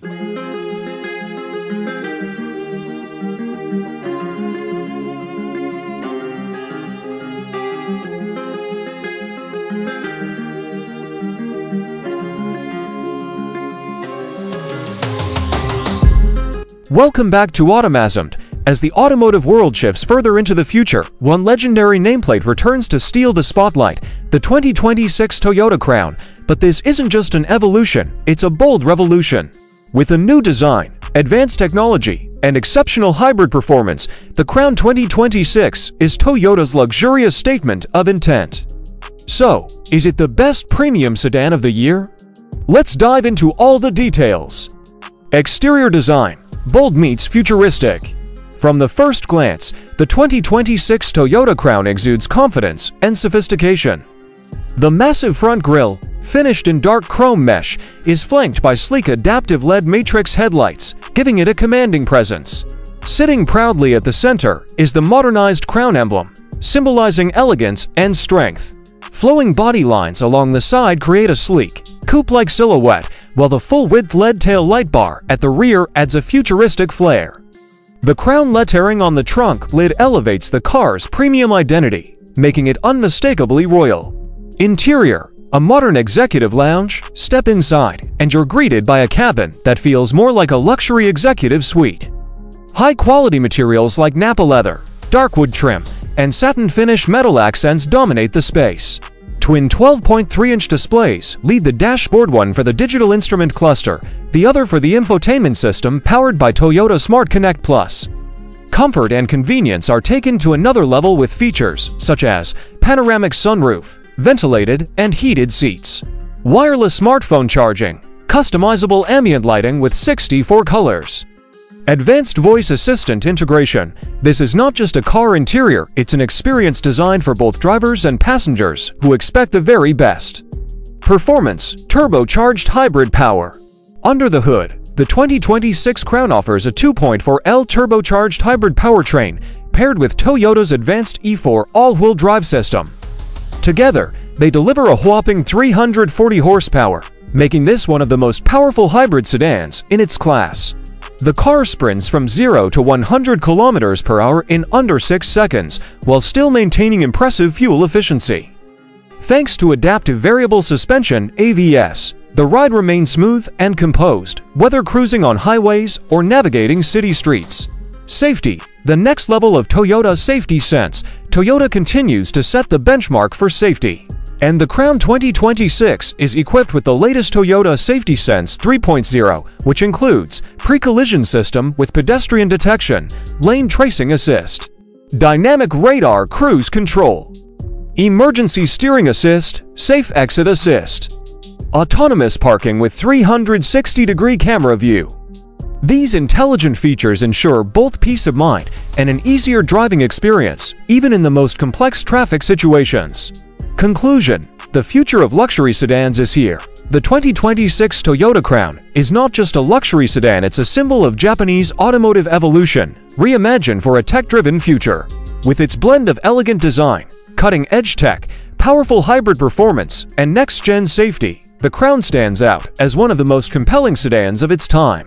Welcome back to AutomagzZMD. As the automotive world shifts further into the future, one legendary nameplate returns to steal the spotlight, the 2026 Toyota Crown. But this isn't just an evolution, it's a bold revolution. With a new design, advanced technology, and exceptional hybrid performance, the Crown 2026 is Toyota's luxurious statement of intent. So, is it the best premium sedan of the year? Let's dive into all the details. Exterior design. Bold meets futuristic. From the first glance, the 2026 Toyota Crown exudes confidence and sophistication. The massive front grille, finished in dark chrome mesh, is flanked by sleek adaptive LED matrix headlights, giving it a commanding presence. Sitting proudly at the center is the modernized crown emblem, symbolizing elegance and strength. Flowing body lines along the side create a sleek, coupe-like silhouette, while the full-width LED tail light bar at the rear adds a futuristic flair. The crown lettering on the trunk lid elevates the car's premium identity, making it unmistakably royal. Interior, a modern executive lounge. Step inside, and you're greeted by a cabin that feels more like a luxury executive suite. High-quality materials like Napa leather, dark wood trim, and satin finish metal accents dominate the space. Twin 12.3-inch displays lead the dashboard, one for the digital instrument cluster, the other for the infotainment system powered by Toyota Smart Connect Plus. Comfort and convenience are taken to another level with features such as panoramic sunroof, ventilated and heated seats, wireless smartphone charging, customizable ambient lighting with 64 colors. Advanced voice assistant integration. This is not just a car interior, it's an experience designed for both drivers and passengers who expect the very best. Performance, turbocharged hybrid power. Under the hood, the 2026 Crown offers a 2.4L turbocharged hybrid powertrain paired with Toyota's advanced E4 all-wheel drive system. Together, they deliver a whopping 340 horsepower, making this one of the most powerful hybrid sedans in its class. The car sprints from 0 to 100 km/h in under 6 seconds, while still maintaining impressive fuel efficiency. Thanks to adaptive variable suspension (AVS), the ride remains smooth and composed, whether cruising on highways or navigating city streets. Safety, the next level of Toyota safety sense. Toyota continues to set the benchmark for safety. And the Crown 2026 is equipped with the latest Toyota Safety Sense 3.0, which includes pre-collision system with pedestrian detection, lane tracing assist, dynamic radar cruise control, emergency steering assist, safe exit assist, autonomous parking with 360-degree camera view. These intelligent features ensure both peace of mind and an easier driving experience, even in the most complex traffic situations. Conclusion: the future of luxury sedans is here. The 2026 Toyota Crown is not just a luxury sedan, it's a symbol of Japanese automotive evolution, reimagined for a tech-driven future. With its blend of elegant design, cutting-edge tech, powerful hybrid performance, and next-gen safety, the Crown stands out as one of the most compelling sedans of its time.